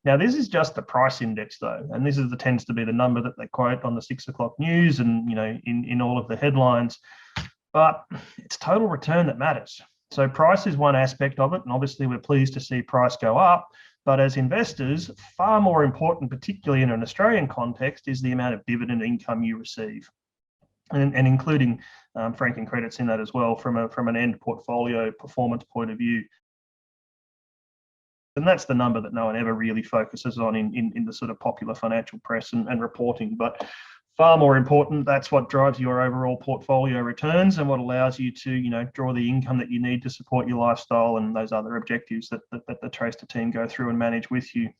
Now, this is just the price index, though, and this tends to be the number that they quote on the 6 o'clock news and in all of the headlines. But it's total return that matters. So price is one aspect of it, and obviously we're pleased to see price go up. But as investors, far more important, particularly in an Australian context, is the amount of dividend income you receive, and including franking credits in that as well from an end portfolio performance point of view. And that's the number that no one ever really focuses on in the sort of popular financial press and reporting. But far more important, that's what drives your overall portfolio returns and what allows you to, draw the income that you need to support your lifestyle and those other objectives that the Tracer team go through and manage with you.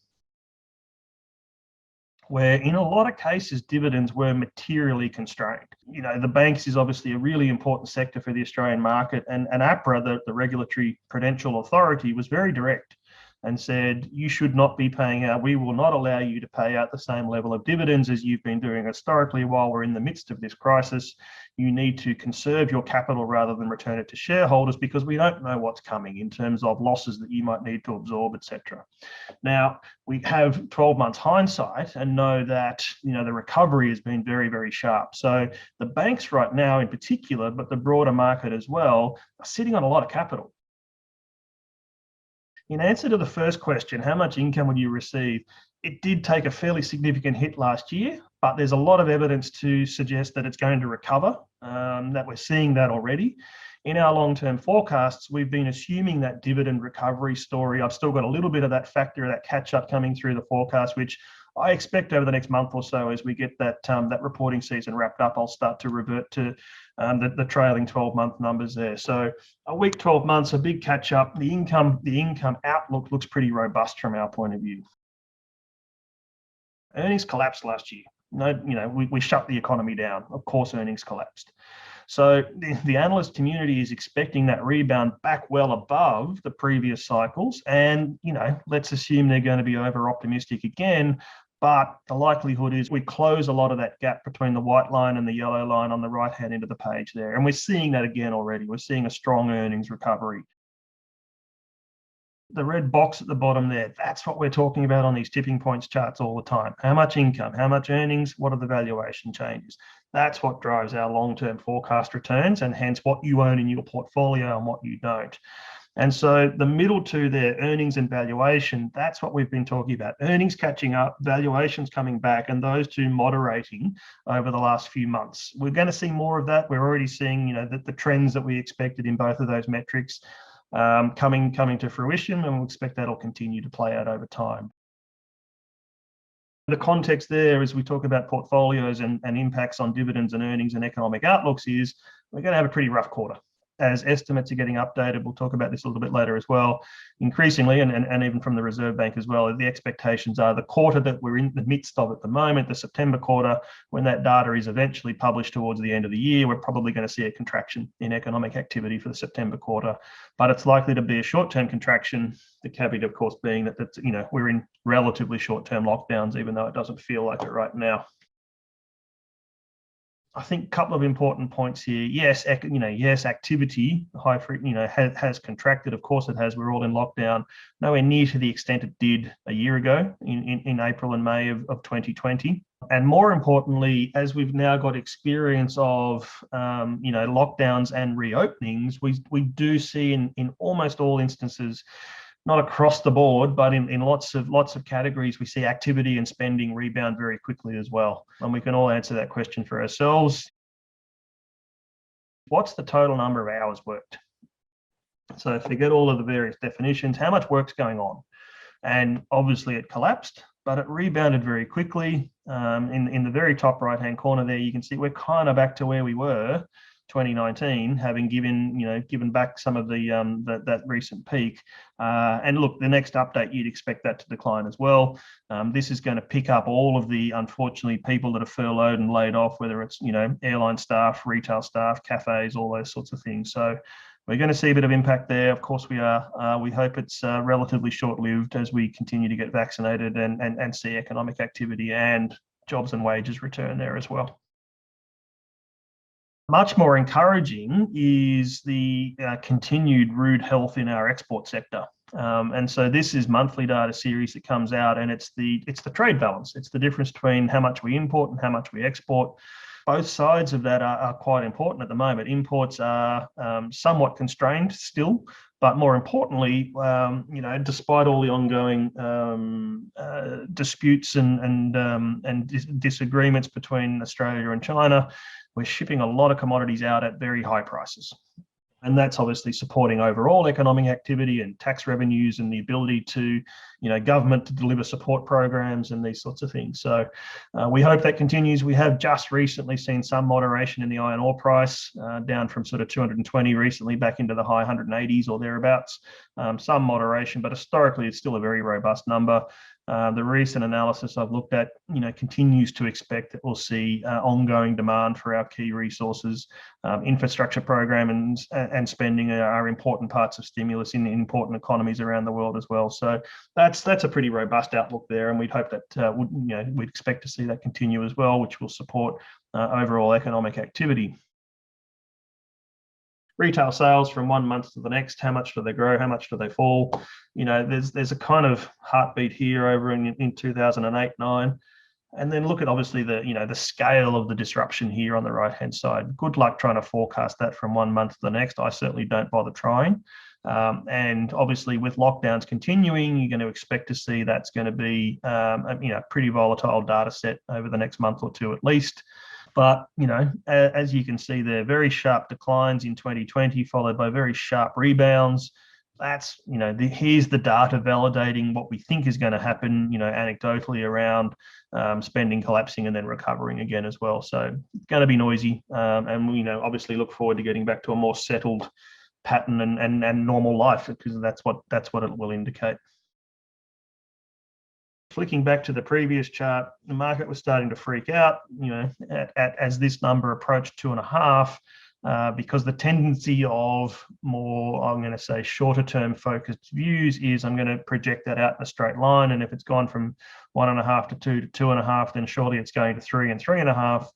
Where in a lot of cases, dividends were materially constrained. The banks is obviously a really important sector for the Australian market, and APRA, the Regulatory Prudential Authority, was very direct and said, you should not be paying out, we will not allow you to pay out the same level of dividends as you've been doing historically while we're in the midst of this crisis. You need to conserve your capital rather than return it to shareholders because we don't know what's coming in terms of losses that you might need to absorb, etc. Now, we have 12 months hindsight and know that, the recovery has been very, very sharp. So the banks right now in particular, but the broader market as well, are sitting on a lot of capital. In answer to the first question, how much income would you receive? It did take a fairly significant hit last year, but there's a lot of evidence to suggest that it's going to recover, that we're seeing that already. In our long-term forecasts, we've been assuming that dividend recovery story. I've still got a little bit of that factor, that catch-up coming through the forecast, which I expect over the next month or so as we get that reporting season wrapped up, I'll start to revert to the trailing 12-month numbers there. So a week, 12 months, a big catch up. The income outlook looks pretty robust from our point of view. Earnings collapsed last year. We shut the economy down. Of course, earnings collapsed. So the analyst community is expecting that rebound back well above the previous cycles. And, let's assume they're going to be over optimistic again. But the likelihood is we close a lot of that gap between the white line and the yellow line on the right-hand end of the page there. And we're seeing that again already. We're seeing a strong earnings recovery. The red box at the bottom there, that's what we're talking about on these tipping points charts all the time. How much income, how much earnings, what are the valuation changes? That's what drives our long-term forecast returns and hence what you own in your portfolio and what you don't. And so the middle two there, earnings and valuation, that's what we've been talking about. Earnings catching up, valuations coming back, and those two moderating over the last few months. We're going to see more of that. We're already seeing, the trends that we expected in both of those metrics coming to fruition, and we'll expect that'll continue to play out over time. The context there as we talk about portfolios and impacts on dividends and earnings and economic outlooks is we're going to have a pretty rough quarter. As estimates are getting updated, we'll talk about this a little bit later as well, increasingly, and even from the Reserve Bank as well, the expectations are the quarter that we're in the midst of at the moment, the September quarter, when that data is eventually published towards the end of the year, we're probably going to see a contraction in economic activity for the September quarter, but it's likely to be a short-term contraction, the caveat, of course, being that we're in relatively short-term lockdowns, even though it doesn't feel like it right now. I think a couple of important points here. Yes, activity has contracted. Of course it has. We're all in lockdown, nowhere near to the extent it did a year ago in April and May of 2020. And more importantly, as we've now got experience of lockdowns and reopenings, we do see in almost all instances, not across the board, but in lots of categories, we see activity and spending rebound very quickly as well. And we can all answer that question for ourselves. What's the total number of hours worked? So forget all of the various definitions, how much work's going on? And obviously it collapsed, but it rebounded very quickly. In the very top right-hand corner there, you can see we're kind of back to where we were 2019, having given back some of that recent peak. And look, the next update, you'd expect that to decline as well. This is going to pick up all of the, unfortunately, people that are furloughed and laid off, whether it's, airline staff, retail staff, cafes, all those sorts of things. So we're going to see a bit of impact there. Of course we are. We hope it's relatively short-lived as we continue to get vaccinated and see economic activity and jobs and wages return there as well. Much more encouraging is the continued rude health in our export sector. And so this is monthly data series that comes out, and it's the trade balance. It's the difference between how much we import and how much we export. Both sides of that are quite important at the moment. Imports are somewhat constrained still, but more importantly, despite all the ongoing disputes and disagreements between Australia and China, we're shipping a lot of commodities out at very high prices. And that's obviously supporting overall economic activity and tax revenues and the ability to, government to deliver support programs and these sorts of things. So we hope that continues. We have just recently seen some moderation in the iron ore price, down from sort of 220 recently back into the high 180s or thereabouts. Some moderation, but historically it's still a very robust number. The recent analysis I've looked at, continues to expect that we'll see ongoing demand for our key resources. Infrastructure program and spending are important parts of stimulus in important economies around the world as well. So that's a pretty robust outlook there, and we'd hope that we'd expect to see that continue as well, which will support overall economic activity. Retail sales from one month to the next, how much do they grow? How much do they fall? There's a kind of heartbeat here over in 2008-9. And then look at obviously the scale of the disruption here on the right-hand side. Good luck trying to forecast that from one month to the next. I certainly don't bother trying. And obviously with lockdowns continuing, you're going to expect to see that's going to be a pretty volatile data set over the next month or two at least. But, as you can see there, very sharp declines in 2020, followed by very sharp rebounds. That's, here's the data validating what we think is going to happen, anecdotally around spending collapsing and then recovering again as well. So it's going to be noisy. And we, obviously look forward to getting back to a more settled pattern and normal life, because that's what it will indicate. Flicking back to the previous chart, the market was starting to freak out, as this number approached 2.5, because the tendency of more, I'm going to say, shorter term focused views is I'm going to project that out in a straight line. And if it's gone from 1.5 to 2 to 2.5, then surely it's going to 3 and 3.5.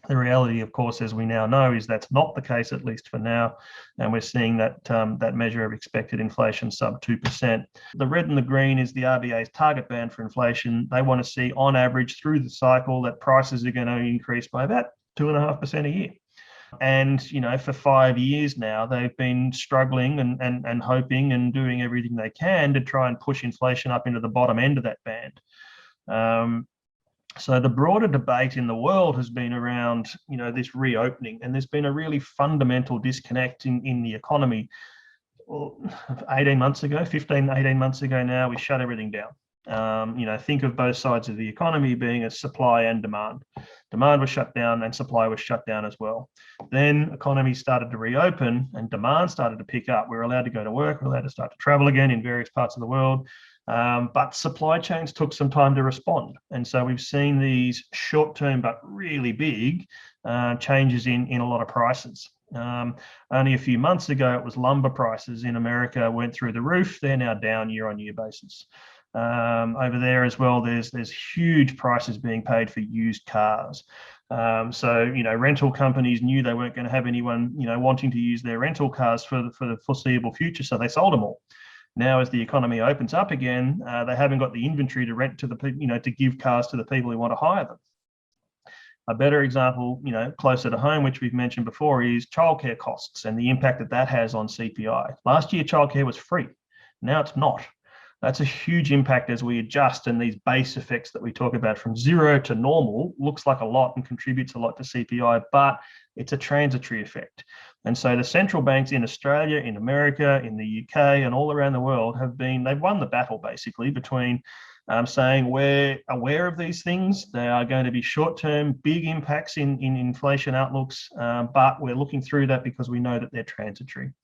The reality, of course, as we now know, is that's not the case, at least for now. And we're seeing that that measure of expected inflation sub 2%. The red and the green is the RBA's target band for inflation. They want to see, on average, through the cycle, that prices are going to increase by about 2.5% a year. And, for 5 years now, they've been struggling and hoping and doing everything they can to try and push inflation up into the bottom end of that band. So the broader debate in the world has been around, this reopening, and there's been a really fundamental disconnect in the economy. 18 months ago, 18 months ago now, we shut everything down. Think of both sides of the economy being a supply and demand. Demand was shut down and supply was shut down as well. Then economies started to reopen and demand started to pick up. We're allowed to go to work, we're allowed to start to travel again in various parts of the world. But supply chains took some time to respond. And so we've seen these short-term but really big changes in a lot of prices. Only a few months ago, it was lumber prices in America went through the roof. They're now down year-on-year basis. Over there as well, there's huge prices being paid for used cars. So rental companies knew they weren't going to have anyone wanting to use their rental cars for the foreseeable future, so they sold them all. Now, as the economy opens up again, they haven't got the inventory to rent to the to give cars to the people who want to hire them. A better example, closer to home, which we've mentioned before, is childcare costs and the impact that has on CPI. Last year, childcare was free. Now it's not. That's a huge impact as we adjust, and these base effects that we talk about from zero to normal looks like a lot and contributes a lot to CPI, but it's a transitory effect. And so the central banks in Australia, in America, in the UK, and all around the world they've won the battle basically between saying we're aware of these things. They are going to be short-term, big impacts in inflation outlooks, but we're looking through that because we know that they're transitory.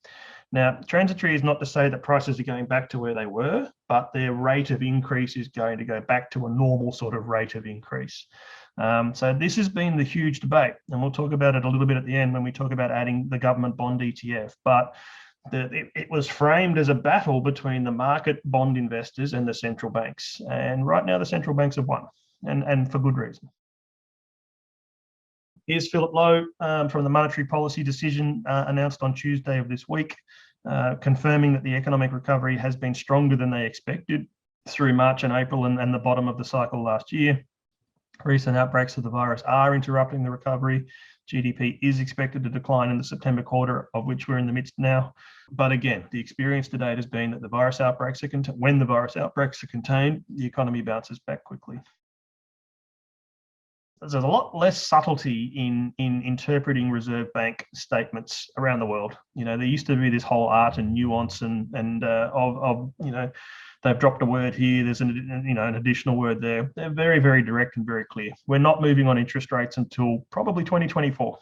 Now, transitory is not to say that prices are going back to where they were, but their rate of increase is going to go back to a normal sort of rate of increase. So this has been the huge debate, and we'll talk about it a little bit at the end when we talk about adding the government bond ETF. But it was framed as a battle between the market bond investors and the central banks. And right now, the central banks have won, and for good reason. Here's Philip Lowe from the monetary policy decision announced on Tuesday of this week. confirming that the economic recovery has been stronger than they expected through March and April and the bottom of the cycle last year. Recent outbreaks of the virus are interrupting the recovery. GDP is expected to decline in the September quarter, of which we're in the midst now. But again, the experience to date has been that when the virus outbreaks are contained, the economy bounces back quickly. There's a lot less subtlety in interpreting Reserve Bank statements around the world. There used to be this whole art and nuance and they've dropped a word here, there's an additional word there. They're very, very direct and very clear. We're not moving on interest rates until probably 2024.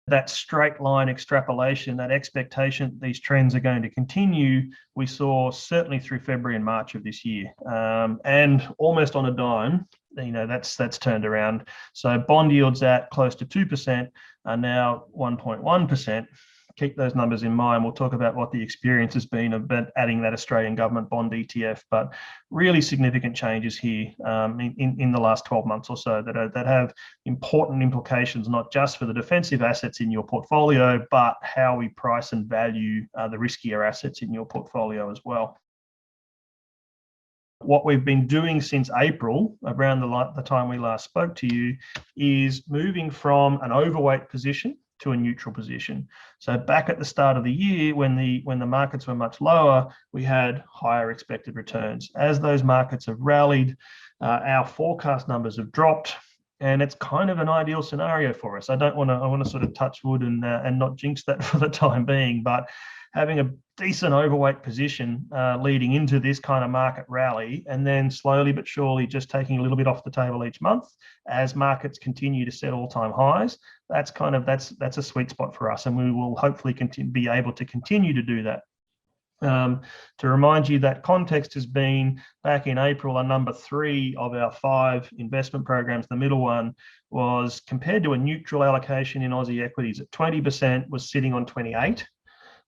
That straight line extrapolation, that expectation that these trends are going to continue, we saw certainly through February and March of this year. And almost on a dime, that's turned around. So bond yields at close to 2% are now 1.1%. Keep those numbers in mind. We'll talk about what the experience has been of adding that Australian government bond ETF, but really significant changes here in the last 12 months or so that have important implications, not just for the defensive assets in your portfolio, but how we price and value the riskier assets in your portfolio as well. What we've been doing since April, around the time we last spoke to you, is moving from an overweight position to a neutral position. So back at the start of the year, when the markets were much lower, we had higher expected returns. As those markets have rallied, our forecast numbers have dropped, and it's kind of an ideal scenario for us. I want to sort of touch wood and not jinx that for the time being, but having a decent overweight position leading into this kind of market rally, and then slowly but surely just taking a little bit off the table each month as markets continue to set all-time highs. That's a sweet spot for us, and we will hopefully be able to continue to do that. To remind you, that context has been back in April, our number 3 of our 5 investment programs. The middle one was compared to a neutral allocation in Aussie equities at 20%, was sitting on 28.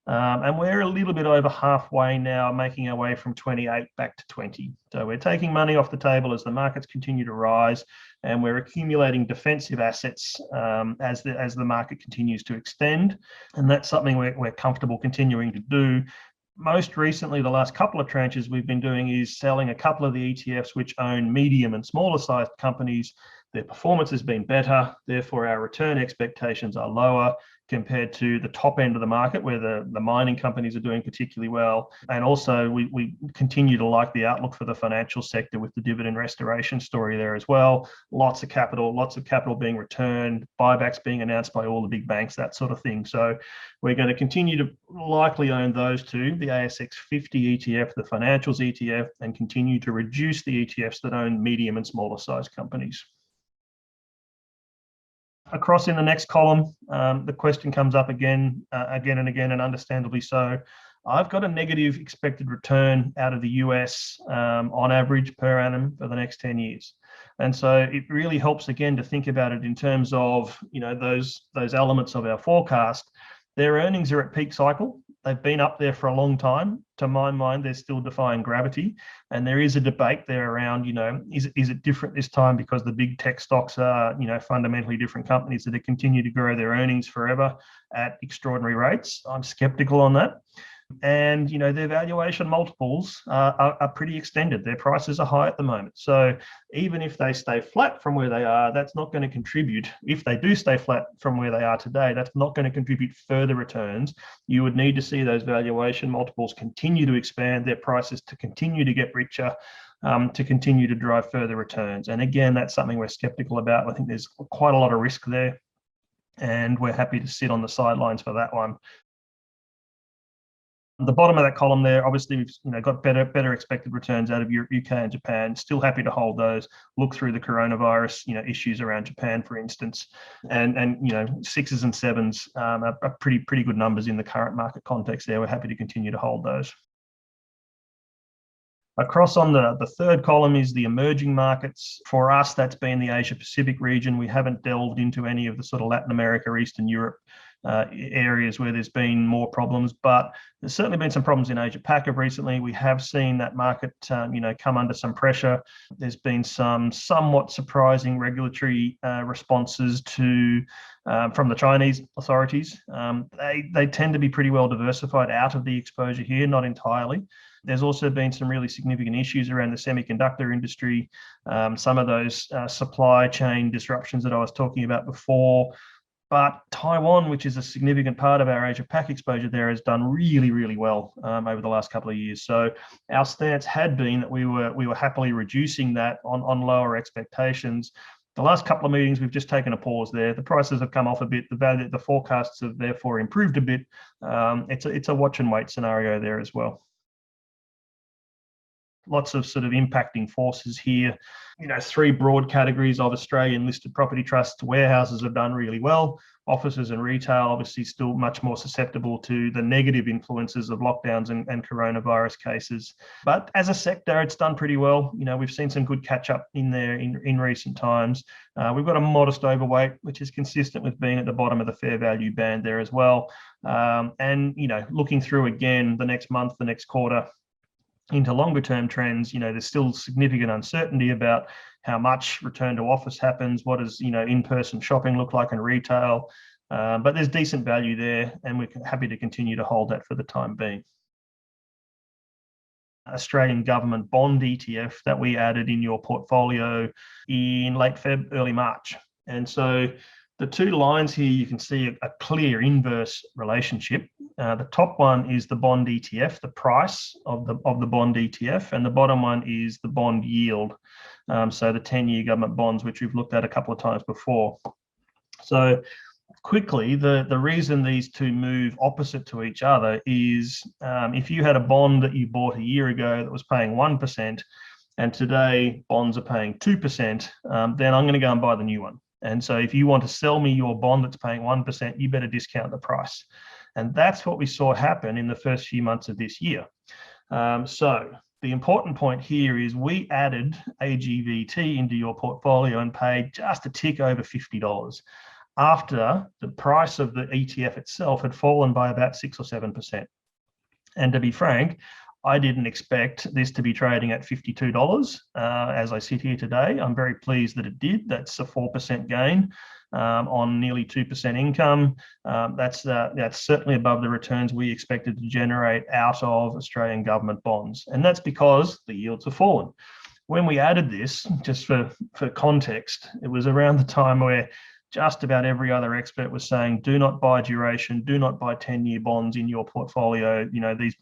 And we're a little bit over halfway now, making our way from 28 back to 20. So we're taking money off the table as the markets continue to rise, and we're accumulating defensive assets as the market continues to extend. And that's something we're comfortable continuing to do. Most recently, the last couple of tranches we've been doing is selling a couple of the ETFs which own medium and smaller sized companies. Their performance has been better, therefore our return expectations are lower compared to the top end of the market where the mining companies are doing particularly well. And also we continue to like the outlook for the financial sector with the dividend restoration story there as well. Lots of capital being returned, buybacks being announced by all the big banks, that sort of thing. So we're going to continue to likely own those two, the ASX 50 ETF, the financials ETF, and continue to reduce the ETFs that own medium and smaller size companies. Across in the next column, the question comes up again and again, and understandably so. I've got a negative expected return out of the US on average per annum for the next 10 years. And so it really helps again to think about it in terms of those elements of our forecast. Their earnings are at peak cycle. They've been up there for a long time. To my mind, they're still defying gravity. And there is a debate there around, is it different this time because the big tech stocks are, fundamentally different companies that have continued to grow their earnings forever at extraordinary rates? I'm skeptical on that. And, their valuation multiples are pretty extended. Their prices are high at the moment. So even if they stay flat from where they are, that's not going to contribute. If they do stay flat from where they are today, that's not going to contribute further returns. You would need to see those valuation multiples continue to expand, their prices to continue to get richer, to continue to drive further returns. And again, that's something we're skeptical about. I think there's quite a lot of risk there, and we're happy to sit on the sidelines for that one. The bottom of that column there, obviously we've got better expected returns out of UK and Japan. Still happy to hold those. Look through the coronavirus issues around Japan, for instance, and 6s and 7s are pretty good numbers in the current market context there. We're happy to continue to hold those. Across on the third column is the emerging markets. For us, that's been the Asia Pacific region. We haven't delved into any of the sort of Latin America, Eastern Europe areas where there's been more problems, but there's certainly been some problems in Asia Pac recently. We have seen that market, come under some pressure. There's been some somewhat surprising regulatory responses from the Chinese authorities. They tend to be pretty well diversified out of the exposure here, not entirely. There's also been some really significant issues around the semiconductor industry, some of those supply chain disruptions that I was talking about before. But Taiwan, which is a significant part of our Asia Pac exposure there, has done really, really well over the last couple of years. So our stance had been that we were happily reducing that on lower expectations. The last couple of meetings, we've just taken a pause there. The prices have come off a bit. The forecasts have therefore improved a bit. It's a watch and wait scenario there as well. Lots of sort of impacting forces here. Three broad categories of Australian listed property trusts. Warehouses have done really well. Offices and retail, obviously, still much more susceptible to the negative influences of lockdowns and coronavirus cases. But as a sector, it's done pretty well. We've seen some good catch up in there in recent times. We've got a modest overweight, which is consistent with being at the bottom of the fair value band there as well. And looking through again the next month, the next quarter, into longer term trends, there's still significant uncertainty about how much return to office happens, what does in-person shopping look like in retail, but there's decent value there, and we're happy to continue to hold that for the time being. Australian government bond ETF that we added in your portfolio in late Feb, early March. And so the two lines here, you can see a clear inverse relationship. The top one is the bond ETF, the price of the bond ETF, and the bottom one is the bond yield. So the 10-year government bonds, which we've looked at a couple of times before. So quickly, the reason these two move opposite to each other is if you had a bond that you bought a year ago that was paying 1%, and today bonds are paying 2%, then I'm going to go and buy the new one. And so if you want to sell me your bond that's paying 1%, you better discount the price. And that's what we saw happen in the first few months of this year. So the important point here is we added AGVT into your portfolio and paid just a tick over $50 after the price of the ETF itself had fallen by about 6 or 7%. And to be frank, I didn't expect this to be trading at $52 as I sit here today. I'm very pleased that it did. That's a 4% gain on nearly 2% income. That's certainly above the returns we expected to generate out of Australian government bonds. And that's because the yields have fallen. When we added this, just for context, it was around the time where just about every other expert was saying, do not buy duration, do not buy 10-year bonds in your portfolio.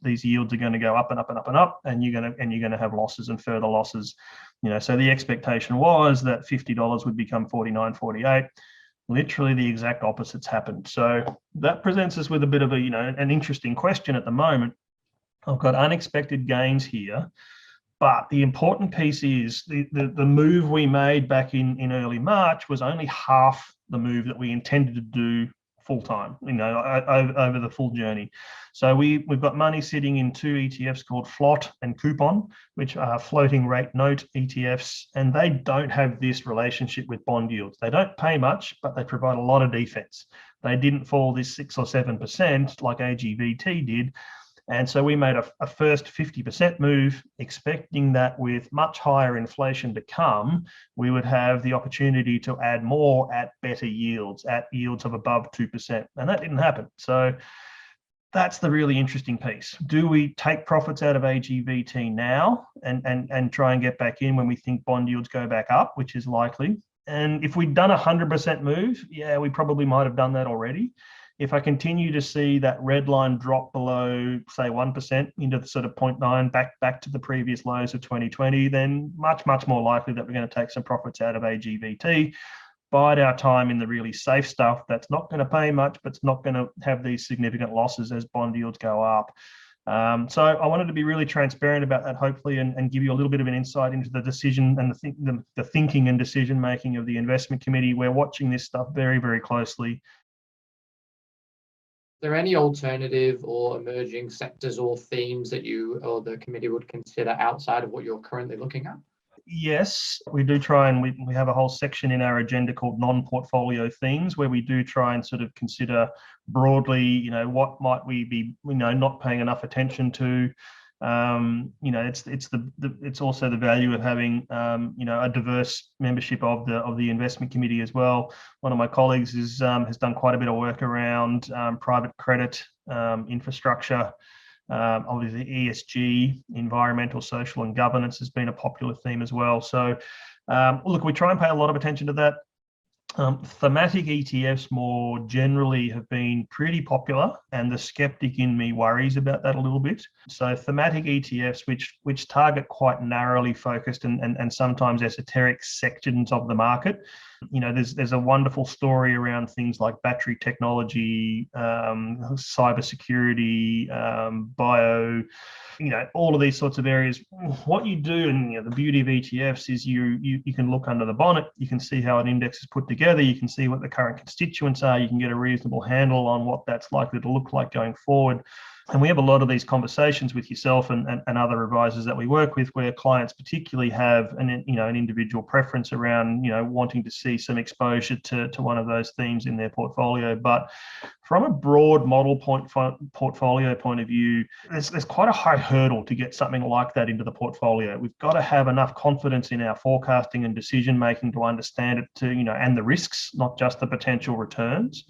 These yields are going to go up and up and up and up, and you're going to have losses and further losses. So the expectation was that $50 would become $49, $48. Literally the exact opposites happened. So that presents us with a bit of an interesting question at the moment. I've got unexpected gains here. But the important piece is the move we made back in early March was only half the move that we intended to do full time, over the full journey. So we've got money sitting in two ETFs called FLOT and Coupon, which are floating rate note ETFs, and they don't have this relationship with bond yields. They don't pay much, but they provide a lot of defense. They didn't fall this 6 or 7% like AGVT did. And so we made a first 50% move, expecting that with much higher inflation to come, we would have the opportunity to add more at better yields, at yields of above 2%. And that didn't happen. So that's the really interesting piece. Do we take profits out of AGVT now and try and get back in when we think bond yields go back up, which is likely? And if we'd done a 100% move, yeah, we probably might have done that already. If I continue to see that red line drop below, say, 1% into the sort of 0.9 back to the previous lows of 2020, then much more likely that we're going to take some profits out of AGVT, bide our time in the really safe stuff that's not going to pay much, but it's not going to have these significant losses as bond yields go up. So I wanted to be really transparent about that, hopefully, and give you a little bit of an insight into the decision and the thinking and decision making of the investment committee. We're watching this stuff very, very closely. Are there any alternative or emerging sectors or themes that you or the committee would consider outside of what you're currently looking at? Yes, we do try, and we have a whole section in our agenda called non-portfolio themes, where we do try and sort of consider broadly, what might we be, not paying enough attention to. It's also the value of having a diverse membership of the investment committee as well. One of my colleagues has done quite a bit of work around private credit, infrastructure. Obviously, ESG, environmental, social, and governance has been a popular theme as well. So, look, we try and pay a lot of attention to that. Thematic ETFs more generally have been pretty popular, and the skeptic in me worries about that a little bit. So thematic ETFs, which target quite narrowly focused and sometimes esoteric sections of the market. There's a wonderful story around things like battery technology, cybersecurity, bio, all of these sorts of areas. What you do, and the beauty of ETFs is you can look under the bonnet, you can see how an index is put together, you can see what the current constituents are, you can get a reasonable handle on what that's likely to look like going forward. And we have a lot of these conversations with yourself and other advisors that we work with, where clients particularly have an individual preference around wanting to see some exposure to one of those themes in their portfolio. But from a broad model portfolio point of view, there's quite a high hurdle to get something like that into the portfolio. We've got to have enough confidence in our forecasting and decision making to understand it, and the risks, not just the potential returns.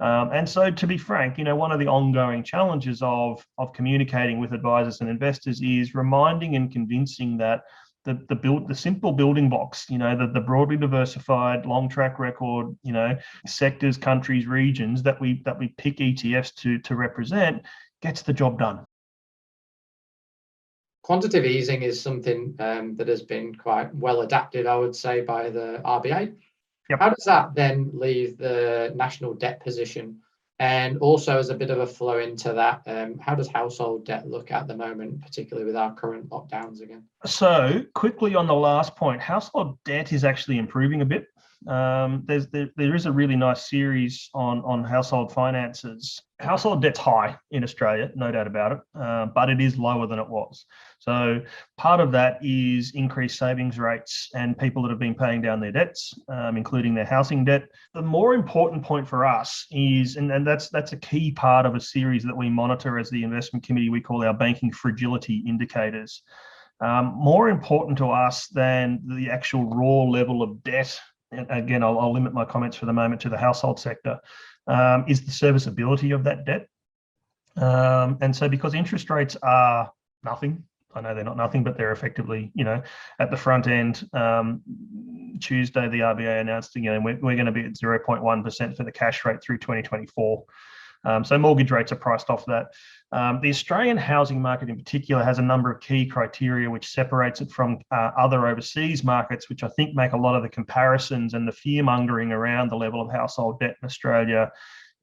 And so, to be frank, one of the ongoing challenges of communicating with advisors and investors is reminding and convincing that the simple building blocks, the broadly diversified, long track record, sectors, countries, regions that we pick ETFs to represent, gets the job done. Quantitative easing is something that has been quite well adapted, I would say, by the RBA. Yep. How does that then leave the national debt position? And also, as a bit of a flow into that, how does household debt look at the moment, particularly with our current lockdowns again? So quickly on the last point, household debt is actually improving a bit. There is a really nice series on household finances. Household debt's high in Australia, no doubt about it, but it is lower than it was. So part of that is increased savings rates and people that have been paying down their debts, including their housing debt. The more important point for us is, and that's a key part of a series that we monitor as the investment committee, we call our banking fragility indicators. More important to us than the actual raw level of debt, and again, I'll limit my comments for the moment to the household sector, is the serviceability of that debt. And so because interest rates are nothing, I know they're not nothing, but they're effectively, at the front end. Tuesday, the RBA announced, we're going to be at 0.1% for the cash rate through 2024. So mortgage rates are priced off that. The Australian housing market in particular has a number of key criteria which separates it from other overseas markets, which I think make a lot of the comparisons and the fear-mongering around the level of household debt in Australia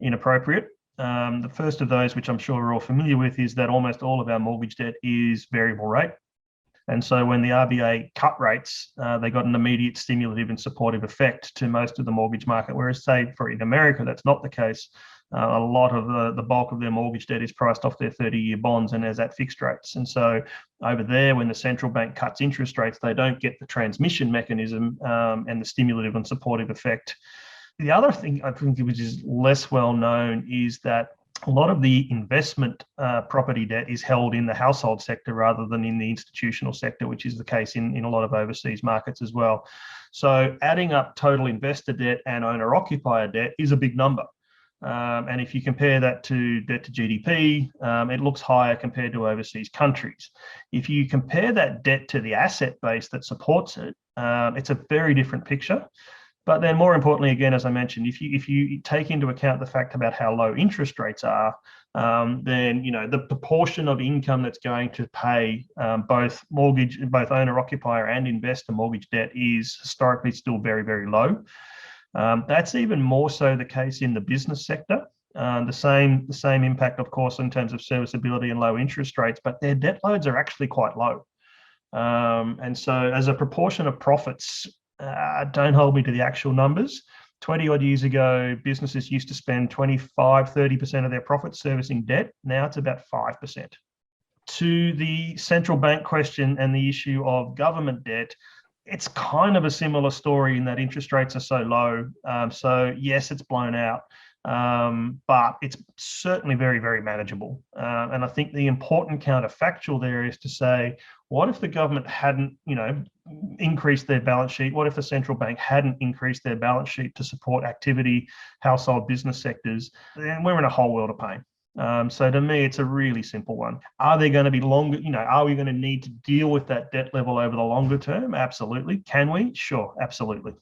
inappropriate. The first of those, which I'm sure we're all familiar with, is that almost all of our mortgage debt is variable rate. And so when the RBA cut rates, they got an immediate stimulative and supportive effect to most of the mortgage market, whereas, say, in America, that's not the case. A lot of the bulk of their mortgage debt is priced off their 30-year bonds and is at fixed rates. And so over there, when the central bank cuts interest rates, they don't get the transmission mechanism and the stimulative and supportive effect. The other thing I think which is less well known is that a lot of the investment property debt is held in the household sector rather than in the institutional sector, which is the case in a lot of overseas markets as well. So adding up total investor debt and owner-occupier debt is a big number. And if you compare that to debt to GDP, it looks higher compared to overseas countries. If you compare that debt to the asset base that supports it, it's a very different picture. But then more importantly, again, as I mentioned, if you take into account the fact about how low interest rates are, then the proportion of income that's going to pay both owner-occupier and investor mortgage debt is historically still very, very low. That's even more so the case in the business sector. The same impact, of course, in terms of serviceability and low interest rates, but their debt loads are actually quite low. And so as a proportion of profits, don't hold me to the actual numbers. 20 odd years ago, businesses used to spend 25-30% of their profits servicing debt. Now it's about 5%. To the central bank question and the issue of government debt, it's kind of a similar story in that interest rates are so low. So yes, it's blown out, but it's certainly very, very manageable. And I think the important counterfactual there is to say, what if the government hadn't, increased their balance sheet? What if the central bank hadn't increased their balance sheet to support activity, household, business sectors? Then we're in a whole world of pain. So to me, it's a really simple one. Are there going to be longer, are we going to need to deal with that debt level over the longer term? Absolutely. Can we? Sure, absolutely.